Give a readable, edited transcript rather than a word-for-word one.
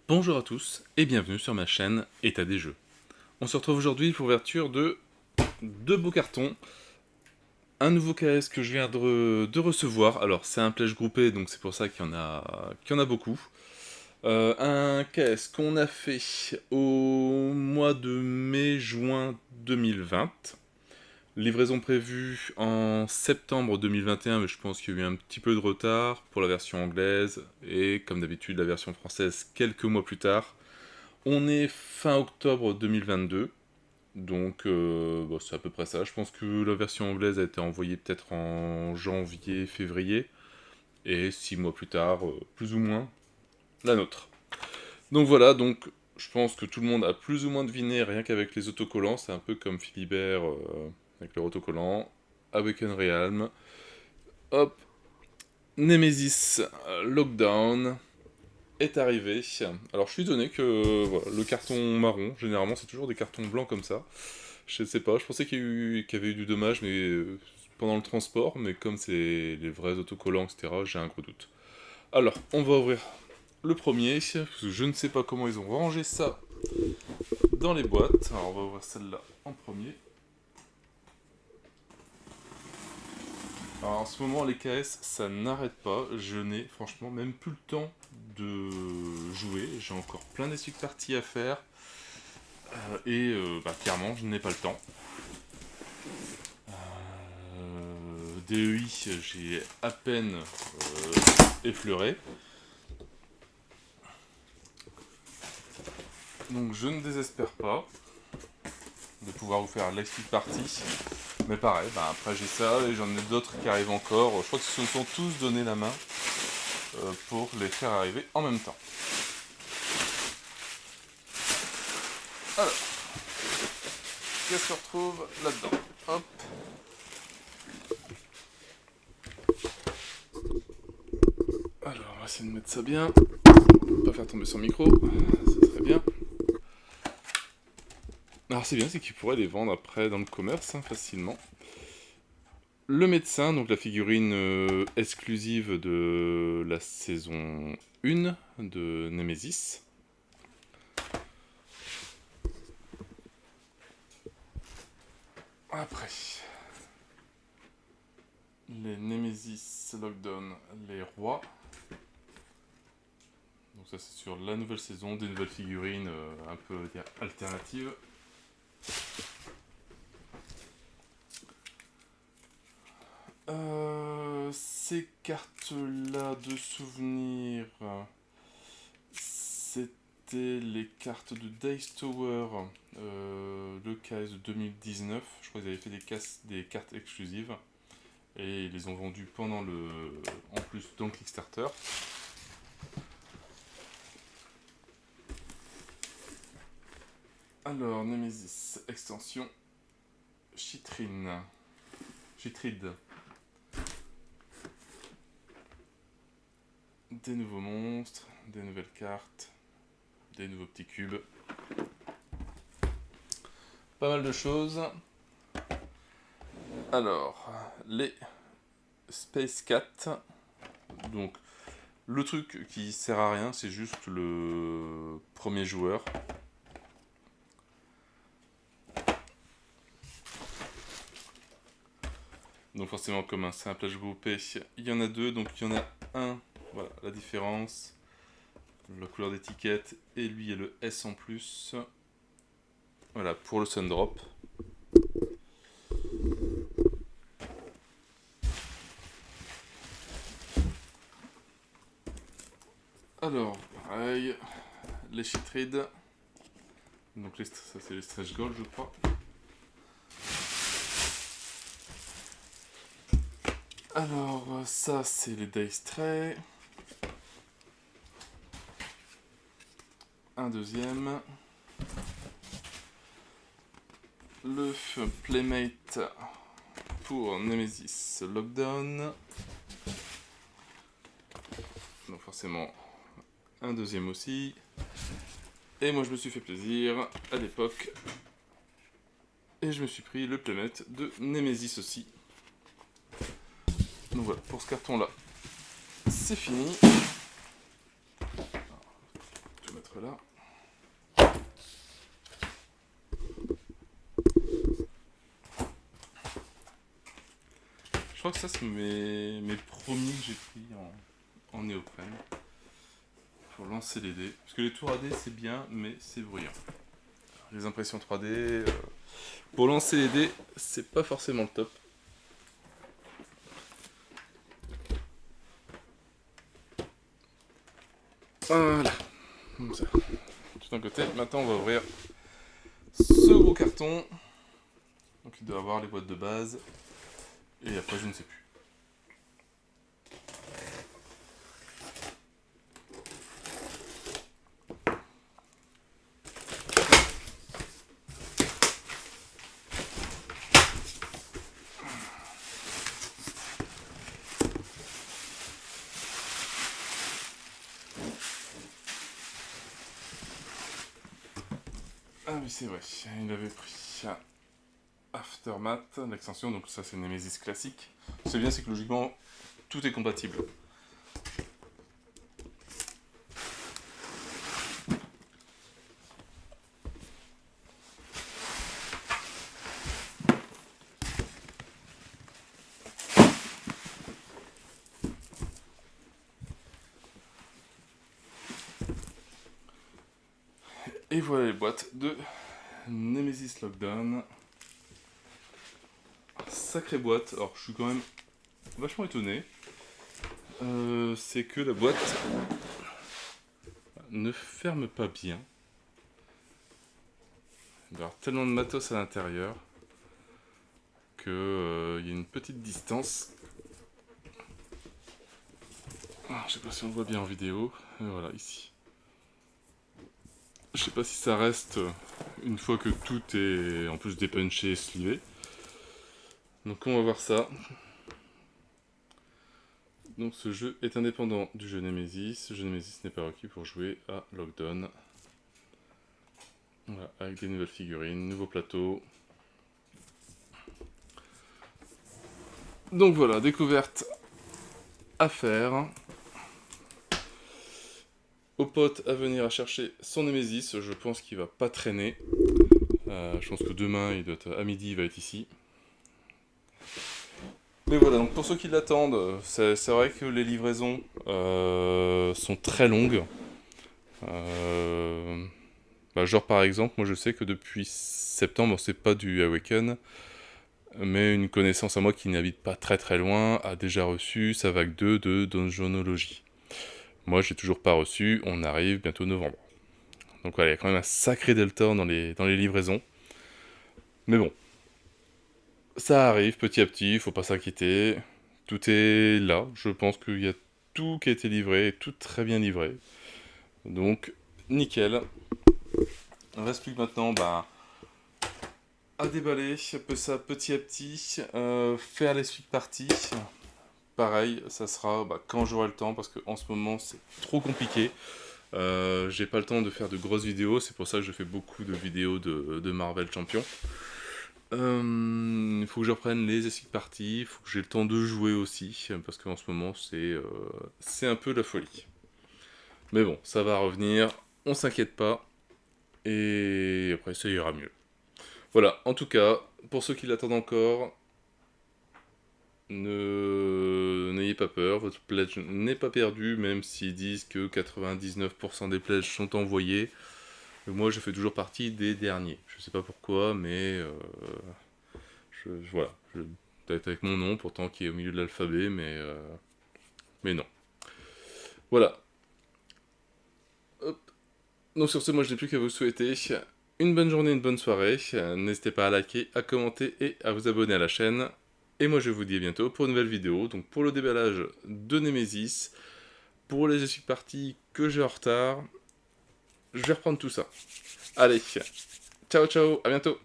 Bonjour à tous et bienvenue sur ma chaîne État des jeux. On se retrouve aujourd'hui pour l'ouverture de deux beaux cartons. Un nouveau KS que je viens de recevoir. Alors c'est un pledge groupé donc c'est pour ça qu'il y en a beaucoup. Un KS qu'on a fait au mois de mai-juin 2020. Livraison prévue en septembre 2021, mais je pense qu'il y a eu un petit peu de retard pour la version anglaise, et comme d'habitude la version française quelques mois plus tard. On est fin octobre 2022, donc c'est à peu près ça. Je pense que la version anglaise a été envoyée peut-être en janvier, février, et 6 mois plus tard, plus ou moins, la nôtre. Donc voilà, donc je pense que tout le monde a plus ou moins deviné rien qu'avec les autocollants. C'est un peu comme Philibert avec leur autocollant. Awaken Realm. Hop. Nemesis Lockdown est arrivé. Alors je suis étonné que voilà, le carton marron, généralement c'est toujours des cartons blancs comme ça. Je sais pas, je pensais qu'il y avait eu du dommage mais pendant le transport, mais comme c'est les vrais autocollants, etc., j'ai un gros doute. Alors, on va ouvrir le premier, parce que je ne sais pas comment ils ont rangé ça dans les boîtes. Alors on va ouvrir celle-là en premier. Alors en ce moment les KS ça n'arrête pas, je n'ai franchement même plus le temps de jouer, j'ai encore plein d'essuie-parties à faire, clairement je n'ai pas le temps. DEI j'ai à peine effleuré. Donc je ne désespère pas de pouvoir vous faire l'explique partie. Mais pareil, après j'ai ça et j'en ai d'autres qui arrivent encore. Je crois qu'ils se sont tous donné la main pour les faire arriver en même temps. Alors, qu'est-ce qu'on retrouve là-dedans? Hop. Alors, on va essayer de mettre ça bien. Pas faire tomber son micro, ça serait bien. Alors c'est bien, c'est qu'ils pourraient les vendre après dans le commerce facilement. Le médecin, donc la figurine exclusive de la saison 1 de Nemesis. Après, les Nemesis Lockdown, les rois. Donc ça c'est sur la nouvelle saison, des nouvelles figurines un peu alternatives. Ces cartes-là de souvenirs, c'était les cartes de Dice Tower, le KS de 2019. Je crois qu'ils avaient fait des cartes exclusives et ils les ont vendues pendant en plus dans le Kickstarter. Alors, Nemesis, extension Chytride. Des nouveaux monstres, des nouvelles cartes, des nouveaux petits cubes. Pas mal de choses. Alors, les Space Cat. Donc, le truc qui sert à rien, c'est juste le premier joueur. Donc forcément, comme un simple groupé, il y en a deux. Donc il y en a un, voilà la différence. La couleur d'étiquette, et lui est le S en plus. Voilà, pour le Sundrop. Alors, pareil, les Chytrides. Donc ça c'est les Stretch Gold, je crois. Alors, ça c'est les Dice Tray. Un deuxième. Le Playmate pour Nemesis Lockdown. Donc forcément, un deuxième aussi. Et moi je me suis fait plaisir à l'époque. Et je me suis pris le Playmate de Nemesis aussi. Donc voilà, pour ce carton là, c'est fini. Je vais mettre mettre là. Je crois que ça, c'est mes premiers que j'ai pris en néoprène pour lancer les dés. Parce que les tours à dés, c'est bien, mais c'est bruyant. Les impressions 3D, pour lancer les dés, c'est pas forcément le top. Voilà, comme ça. Tout d'un côté. Maintenant, on va ouvrir ce gros carton. Donc, il doit avoir les boîtes de base. Et après, je ne sais plus. Ah oui, c'est vrai, il avait pris Aftermath, l'extension, donc ça c'est Nemesis classique. C'est bien, c'est que logiquement, tout est compatible. Et voilà les boîtes de Nemesis Lockdown. Sacrée boîte, alors je suis quand même vachement étonné. C'est que la boîte ne ferme pas bien. Il y a tellement de matos à l'intérieur que y a une petite distance. Ah, je sais pas si on voit bien en vidéo. Et voilà, ici. Je sais pas si ça reste une fois que tout est en plus dépunché et slivé. Donc on va voir ça. Donc ce jeu est indépendant du jeu Nemesis. Ce jeu Nemesis n'est pas requis pour jouer à Lockdown. Voilà, avec des nouvelles figurines, nouveaux plateaux. Donc voilà, découverte à faire. Au pote à venir à chercher son Nemesis, je pense qu'il va pas traîner. Je pense que demain, à midi, il va être ici. Mais voilà, donc pour ceux qui l'attendent, c'est vrai que les livraisons sont très longues. Genre par exemple, moi je sais que depuis septembre, c'est pas du Awaken, mais une connaissance à moi qui n'habite pas très très loin a déjà reçu sa vague 2 de Donjonology. Moi j'ai toujours pas reçu, on arrive bientôt novembre. Donc voilà, il y a quand même un sacré delta dans les livraisons. Mais bon, ça arrive petit à petit, il faut pas s'inquiéter. Tout est là, je pense qu'il y a tout qui a été livré, tout très bien livré. Donc, nickel. Il ne reste plus que maintenant à déballer ça petit à petit, faire les suites parties. Pareil, ça sera quand j'aurai le temps, parce qu'en ce moment c'est trop compliqué. J'ai pas le temps de faire de grosses vidéos, c'est pour ça que je fais beaucoup de vidéos de Marvel Champion. Il faut que je reprenne les escape parties, il faut que j'ai le temps de jouer aussi, parce qu'en ce moment c'est un peu la folie. Mais bon, ça va revenir, on s'inquiète pas, et après ça ira mieux. Voilà, en tout cas, pour ceux qui l'attendent encore, n'ayez pas peur, votre pledge n'est pas perdu, même s'ils disent que 99% des pledges sont envoyés. Moi, je fais toujours partie des derniers. Je sais pas pourquoi, mais voilà. Peut-être avec mon nom, pourtant qui est au milieu de l'alphabet, mais non. Voilà. Hop. Donc sur ce, moi je n'ai plus qu'à vous souhaiter une bonne journée, une bonne soirée. N'hésitez pas à liker, à commenter et à vous abonner à la chaîne. Et moi je vous dis à bientôt pour une nouvelle vidéo. Donc pour le déballage de Nemesis, pour les escape parties que j'ai en retard, je vais reprendre tout ça. Allez, ciao ciao, à bientôt.